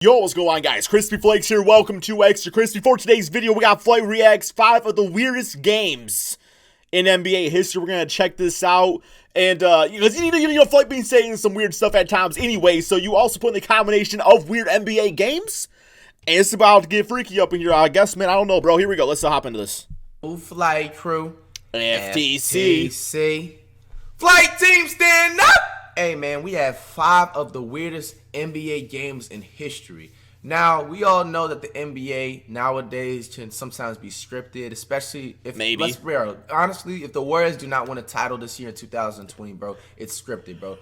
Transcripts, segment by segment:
Yo, what's going on, guys? Crispy Flakes here. Welcome to Extra Crispy. For today's video, we got FlightReacts 5 of the weirdest games in NBA history. We're gonna check this out, and because Flight being saying some weird stuff at times anyway. So you also put in the combination of weird NBA games, and it's about to get freaky up in here. I guess, man. I don't know, bro. Here we go. Let's hop into this. Flight crew, FTC, flight team, stand up. Hey man, we have 5 of the weirdest NBA games in history. Now, we all know that the NBA nowadays can sometimes be scripted, especially if, maybe. Let's be real. Honestly, if the Warriors do not win a title this year in 2020, bro, it's scripted, bro.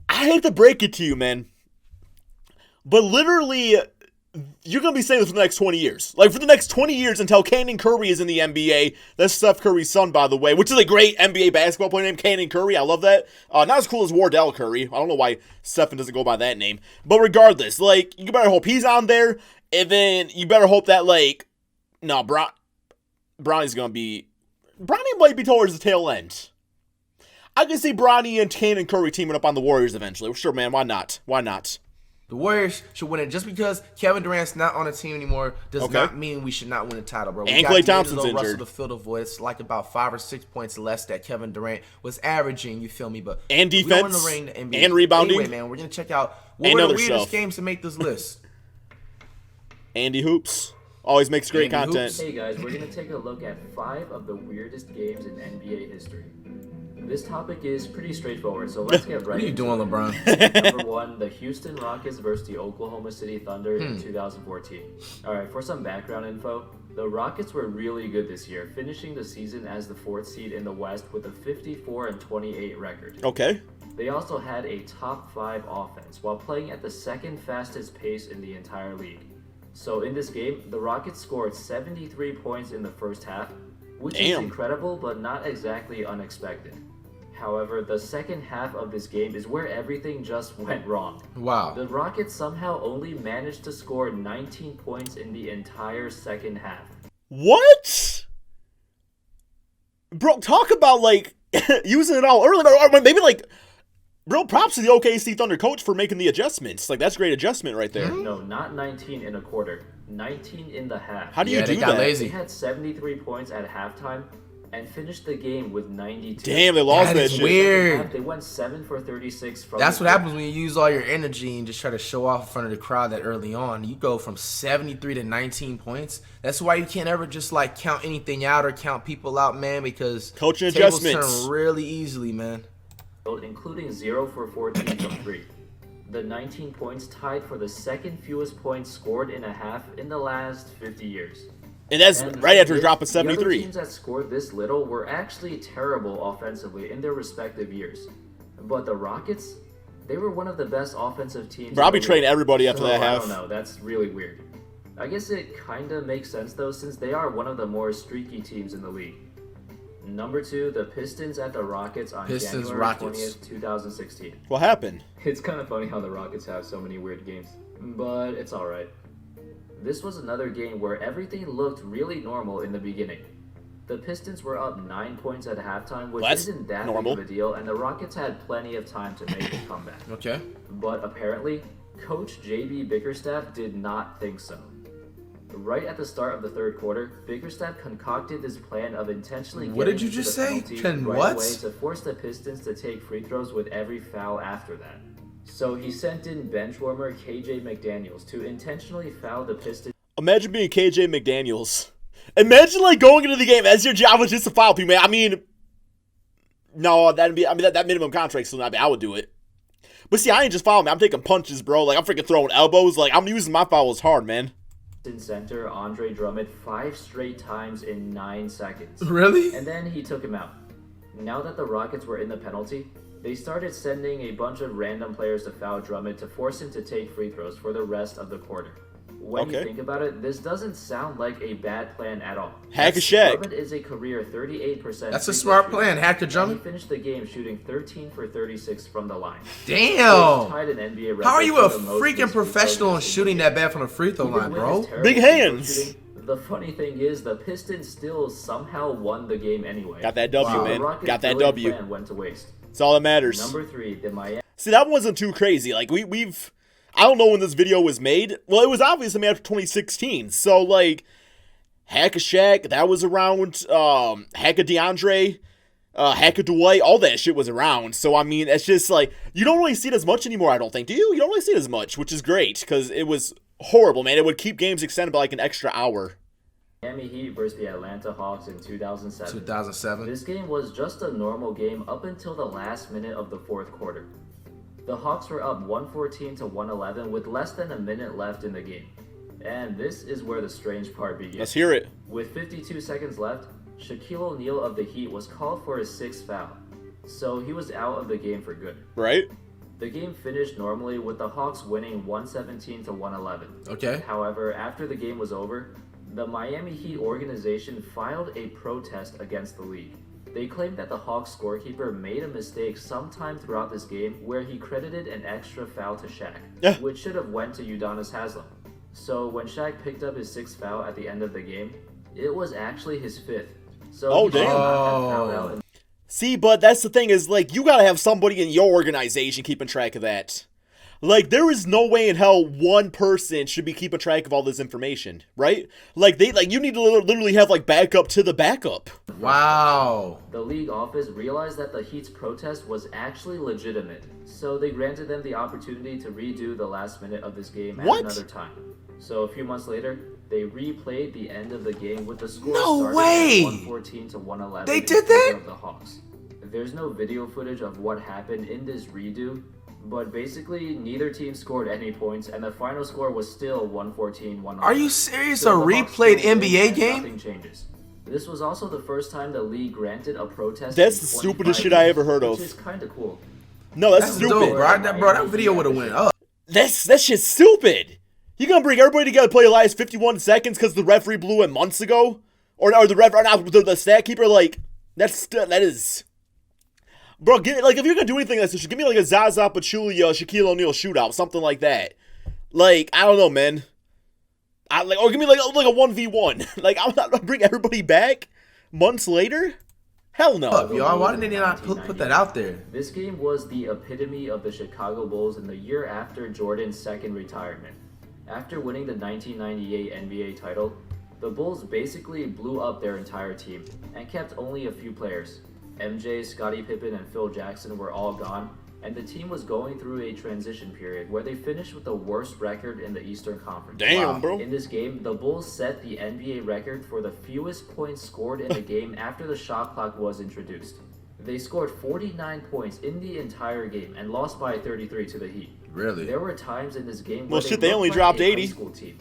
I hate to break it to you, man, but literally, you're going to be saying this for the next 20 years. Like, for the next 20 years until Steph Curry is in the NBA. That's Steph Curry's son, by the way, which is a great NBA basketball player named Steph Curry. I love that. Not as cool as Wardell Curry. I don't know why Stephen doesn't go by that name. But regardless, like, you better hope he's on there. And then you better hope that, like, no, Bronny's going to be... Bronny might be towards the tail end. I can see Bronny and Steph Curry teaming up on the Warriors eventually. Sure, man. Why not? Why not? The Warriors should win it. Just because Kevin Durant's not on the team anymore does not mean we should not win a title, bro. And Klay Thompson's injured. Russell to fill the void. It's like about 5 or 6 points less that Kevin Durant was averaging. You feel me? But and defense, we don't win the ring, the NBA. And rebounding. Anyway, man, we're gonna check out what were the weirdest games to make this list. Andy Hoops always makes great content. Hey guys, we're gonna take a look at 5 of the weirdest games in NBA history. This topic is pretty straightforward, so let's get right into it. What are you doing, LeBron? Number 1, the Houston Rockets versus the Oklahoma City Thunder in 2014. Alright, for some background info, the Rockets were really good this year, finishing the season as the 4th seed in the West with a 54-28 record. Okay. They also had a top 5 offense, while playing at the 2nd fastest pace in the entire league. So in this game, the Rockets scored 73 points in the first half, which is incredible, but not exactly unexpected. However, the second half of this game is where everything just went wrong. Wow. The Rockets somehow only managed to score 19 points in the entire second half. What? Bro, talk about, like, using it all early. Or maybe, like, real props to the OKC Thunder coach for making the adjustments. Like, that's a great adjustment right there. No, not 19 in a quarter. 19 in the half. How do you do that? Lazy. They had 73 points at halftime and finished the game with 92. Damn, they lost that shit. Weird. They went 7 for 36 from That's what happens when you use all your energy and just try to show off in front of the crowd that early on. You go from 73 to 19 points. That's why you can't ever just like count anything out or count people out, man, because coaching tables adjustments turn really easily, man. Including 0 for 14 from 3. The 19 points tied for the second fewest points scored in a half in the last 50 years. And that's right after dropping 73. The other teams that scored this little were actually terrible offensively in their respective years. But the Rockets, they were one of the best offensive teams. Probably trained everybody after that half. I don't know, that's really weird. I guess it kind of makes sense though, since they are one of the more streaky teams in the league. Number 2, the Pistons at the Rockets on January 20th, 2016. What happened? It's kind of funny how the Rockets have so many weird games, but it's alright. This was another game where everything looked really normal in the beginning. The Pistons were up 9 points at halftime, which isn't that big of a deal, and the Rockets had plenty of time to make a comeback. Okay. But apparently, Coach J.B. Bickerstaff did not think so. Right at the start of the third quarter, Bickerstaff concocted this plan of intentionally getting into the penalty right away to force the Pistons to take free throws with every foul after that. So he sent in bench warmer KJ McDaniels to intentionally foul the Pistons. Imagine being KJ McDaniels. Imagine like going into the game as your job was just to foul people, man. I mean, no, that'd be. I mean, that minimum contract still not. I would do it. But see, I ain't just fouling, man. I'm taking punches, bro. Like I'm freaking throwing elbows. Like I'm using my fouls hard, man. Center Andre Drummond 5 straight times in 9 seconds. Really? And then he took him out. Now that the Rockets were in the penalty, they started sending a bunch of random players to foul Drummond to force him to take free throws for the rest of the quarter. When you think about it, this doesn't sound like a bad plan at all. Hack a Shaq. Drummond is a career 38%. That's a smart plan. Hack a Drummond. He finished the game shooting 13 for 36 from the line. Damn. Tied an NBA record. How are you a freaking professional and shooting that bad from the free throw line, bro? Big hands. The funny thing is, the Pistons still somehow won the game anyway. Got that W, man. Got that W. Plan went to waste. It's all that matters. Number 3, the Miami. See, that wasn't too crazy. Like we've I don't know when this video was made. Well, it was obviously made after 2016. So, like, Hack of Shaq, that was around. Hack of DeAndre, Hack of Dwight, all that shit was around. So, I mean, it's just like, you don't really see it as much anymore, I don't think. Do you? You don't really see it as much, which is great, because it was horrible, man. It would keep games extended by like an extra hour. Miami Heat versus the Atlanta Hawks in 2007. 2007. This game was just a normal game up until the last minute of the fourth quarter. The Hawks were up 114 to 111 with less than a minute left in the game. And this is where the strange part begins. Let's hear it. With 52 seconds left, Shaquille O'Neal of the Heat was called for his sixth foul, so he was out of the game for good. Right? The game finished normally with the Hawks winning 117 to 111. Okay. However, after the game was over, the Miami Heat organization filed a protest against the league. They claimed that the Hawks scorekeeper made a mistake sometime throughout this game where he credited an extra foul to Shaq, which should have went to Udonis Haslem. So when Shaq picked up his sixth foul at the end of the game, it was actually his fifth. So he should not have fouled out. See, but that's the thing is, like, you gotta have somebody in your organization keeping track of that. Like, there is no way in hell one person should be keeping track of all this information, right? Like, you need to literally have, like, backup to the backup. Wow. The league office realized that the Heat's protest was actually legitimate, so they granted them the opportunity to redo the last minute of this game at another time. So a few months later, they replayed the end of the game with the score starting at 114 to 111. They did that? Of the Hawks. There's no video footage of what happened in this redo, but basically neither team scored any points, and the final score was still 114-111. Are you serious? So a replayed NBA game? Nothing changes. This was also the first time the league granted a protest. That's the stupidest shit I ever heard of. Which is kind of cool. No, that's stupid. Dope, bro. That video would have went up. That shit's stupid. You gonna bring everybody together to play the last 51 seconds because the referee blew it months ago, or the the stat keeper? Like, that is. Bro, like, if you're gonna do anything like this, give me like a Zaza Pachulia, Shaquille O'Neal shootout, something like that. Like, I don't know, man. Or give me like a 1v1. Like, I'm not gonna bring everybody back months later. Hell no. Y'all, why did they not put that out there? This game was the epitome of the Chicago Bulls in the year after Jordan's second retirement. After winning the 1998 NBA title, the Bulls basically blew up their entire team and kept only a few players. MJ, Scottie Pippen, and Phil Jackson were all gone, and the team was going through a transition period where they finished with the worst record in the Eastern Conference. Damn, bro. In this game, the Bulls set the NBA record for the fewest points scored in a game after the shot clock was introduced. They scored 49 points in the entire game and lost by 33 to the Heat. Really? There were times in this game Well, where shit, they only dropped 80. high school team.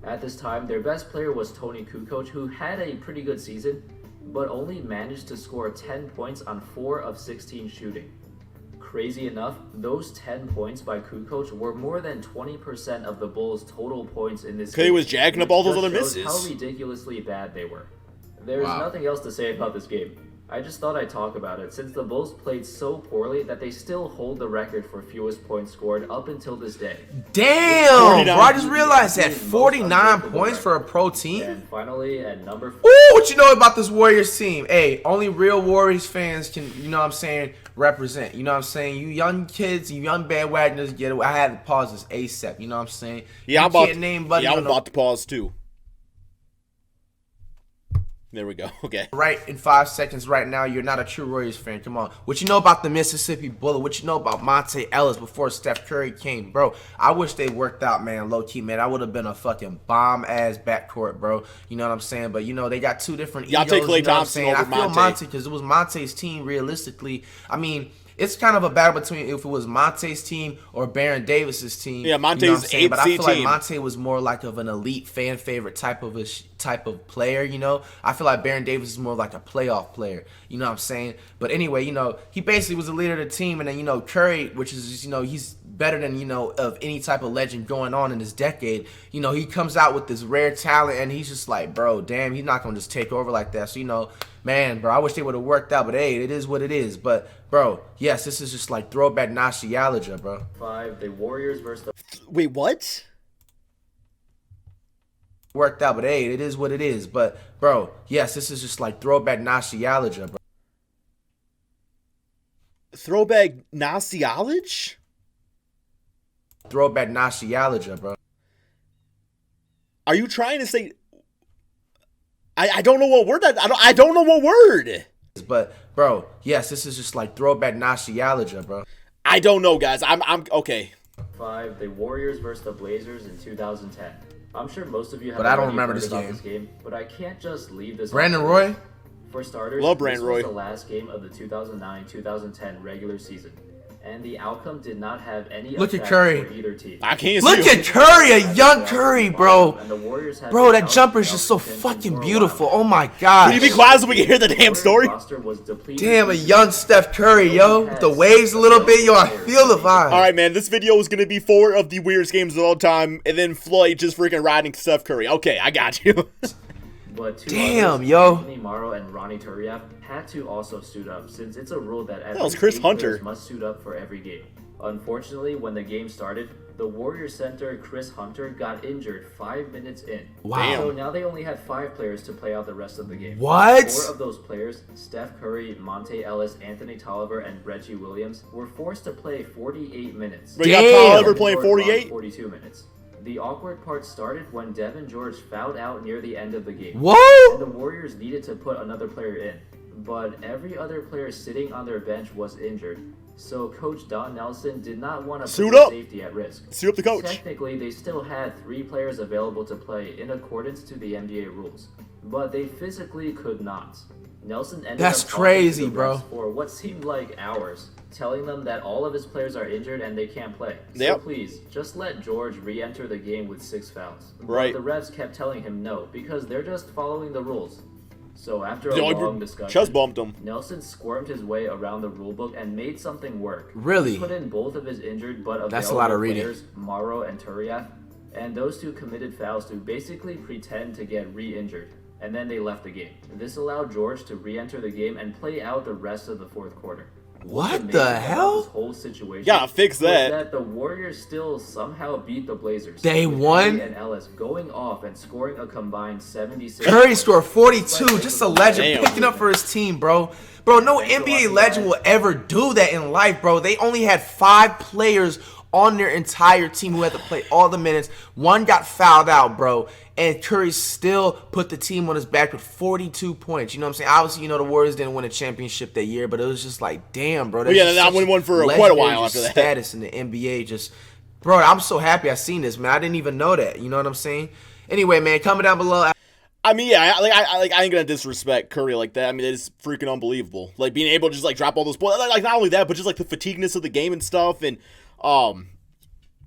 At this time, their best player was Tony Kukoc, who had a pretty good season, but only managed to score 10 points on 4 of 16 shooting. Crazy enough, those 10 points by Kukoc were more than 20% of the Bulls' total points in this game. Because he was jacking up all those other Shows misses. how ridiculously bad they were. There's nothing else to say about this game. I just thought I'd talk about it, since the Bulls played so poorly that they still hold the record for fewest points scored up until this day. Damn, bro, I just realized that 49 points for a pro team. And finally, at number 4. Ooh, what you know about this Warriors team? Hey, only real Warriors fans can, you know what I'm saying, represent. You know what I'm saying? You young kids, you young bandwagoners, get it. I had to pause this ASAP. You know what I'm saying? Yeah, I'm about to pause too. There we go. Okay. Right in 5 seconds right now, you're not a true Warriors fan. Come on. What you know about the Mississippi Bullet? What you know about Monte Ellis before Steph Curry came? Bro, I wish they worked out, man, low-key, man. I would have been a fucking bomb-ass backcourt, bro. You know what I'm saying? But, you know, they got two different egos. Y'all take Klay you know Thompson over I feel Monte. because it was Monte's team, realistically. I mean, it's kind of a battle between if it was Monte's team or Baron Davis's team. Yeah, Monte's you know what I'm saying? But I feel like team. Monte was more like of an elite fan favorite type of player, you know? I feel like Baron Davis is more like a playoff player, you know what I'm saying? But anyway, you know, he basically was the leader of the team, and then, you know, Curry, which is just, you know, he's better than, you know, of any type of legend going on in this decade. You know, he comes out with this rare talent, and he's just like, bro, damn, he's not going to just take over like that. So, you know, man, bro, I wish they would have worked out, but hey, it is what it is. But, bro, yes, this is just like throwback nostalgia, bro. 5, the Warriors versus the... Wait, what? Worked out, but hey, it is what it is. But, bro, yes, this is just like throwback nostalgia, bro. Throwback nostalgia? Throwback nostalgia, bro. Are you trying to say? I don't know what word that I don't know what word. But bro, yes, this is just like throwback nostalgia, bro. I don't know, guys. I'm okay. 5, the Warriors versus the Blazers in 2010. I'm sure most of you have But I don't already remember heard this about game. but I can't just leave this. Brandon off. Roy? For starters, Love Brandon this Roy. was the last game of the 2009-2010 regular season, and the outcome did not have any Look at effect Curry. for either team. I can't Look see at Curry, a young Curry, bro. And the Warriors had Bro, been that out jumper is of just so contention fucking for a beautiful. while. Oh my Can gosh. you be quiet so we can hear the damn story? Roster was depleted. Damn, a young Steph Curry, yo. The waves a little bit, yo. I feel the vibe. All right, man. This video is gonna be 4 of the weirdest games of all time, and then Floyd just freaking riding Steph Curry. Okay, I got you. But two Damn, others, yo. Anthony Morrow and Ronnie Turiaf had to also suit up, since it's a rule that every was Chris 8 Hunter. players must suit up for every game. Unfortunately, when the game started, the Warriors center Chris Hunter got injured 5 minutes in. Wow. So now they only had 5 players to play out the rest of the game. What? 4 of those players, Steph Curry, Monte Ellis, Anthony Tolliver, and Reggie Williams, were forced to play 48 minutes. We got Damn. Tolliver playing Devin George 48. logged 42 minutes. The awkward part started when Devin George fouled out near the end of the game. And What? the Warriors needed to put another player in, but every other player sitting on their bench was injured, so Coach Don Nelson did not want to Suit put up. their safety at risk. Suit up the coach. Technically, they still had 3 players available to play in accordance to the NBA rules, but they physically could not. Nelson ended That's up talking crazy, to the bro. refs for what seemed like hours, telling them that all of his players are injured and they can't play. So Yep. please, just let George re-enter the game with 6 fouls. Right. But the refs kept telling him no, because they're just following the rules. So after a Yo, long Chest discussion, bumped him. Nelson squirmed his way around the rulebook and made something work. Really? He put in both of his injured but available That's a lot of reading. players, Morrow and Turiaf, and those 2 committed fouls to basically pretend to get re-injured, and then they left the game. This allowed George to re-enter the game and play out the rest of the 4th quarter. What amazing the about hell? This whole situation Gotta fix was that. that the Warriors still somehow beat the Blazers. They with won? Curry and Ellis going off and scoring a combined 76. Curry points. scored 42. Just a legend Damn. picking up for his team, bro. Bro, no NBA legend will ever do that in life, bro. They only had 5 players on their entire team who had to play all the minutes. 1 got fouled out, bro. And Curry still put the team on his back with 42 points. You know what I'm saying? Obviously, you know, the Warriors didn't win a championship that year, but it was just like, damn, bro. Well, yeah, just that such one won for quite a legendary while after that. status in the NBA. Just, bro, I'm so happy I seen this, man. I didn't even know that. You know what I'm saying? Anyway, man, comment down below. I mean, yeah, I ain't gonna disrespect Curry like that. I mean, it's freaking unbelievable. Like being able to just like drop all those points. Like not only that, but just like the fatigueness of the game and stuff, and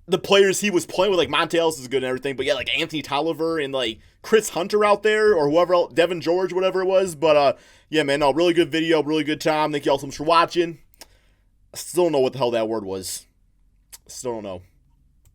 the players he was playing with, like Monte Ellis is good and everything, but yeah, like Anthony Tolliver and like Chris Hunter out there or whoever else, Devin George, whatever it was. But yeah, man, no, really good video, really good time. Thank you all so much for watching. I still don't know what the hell that word was. Still don't know.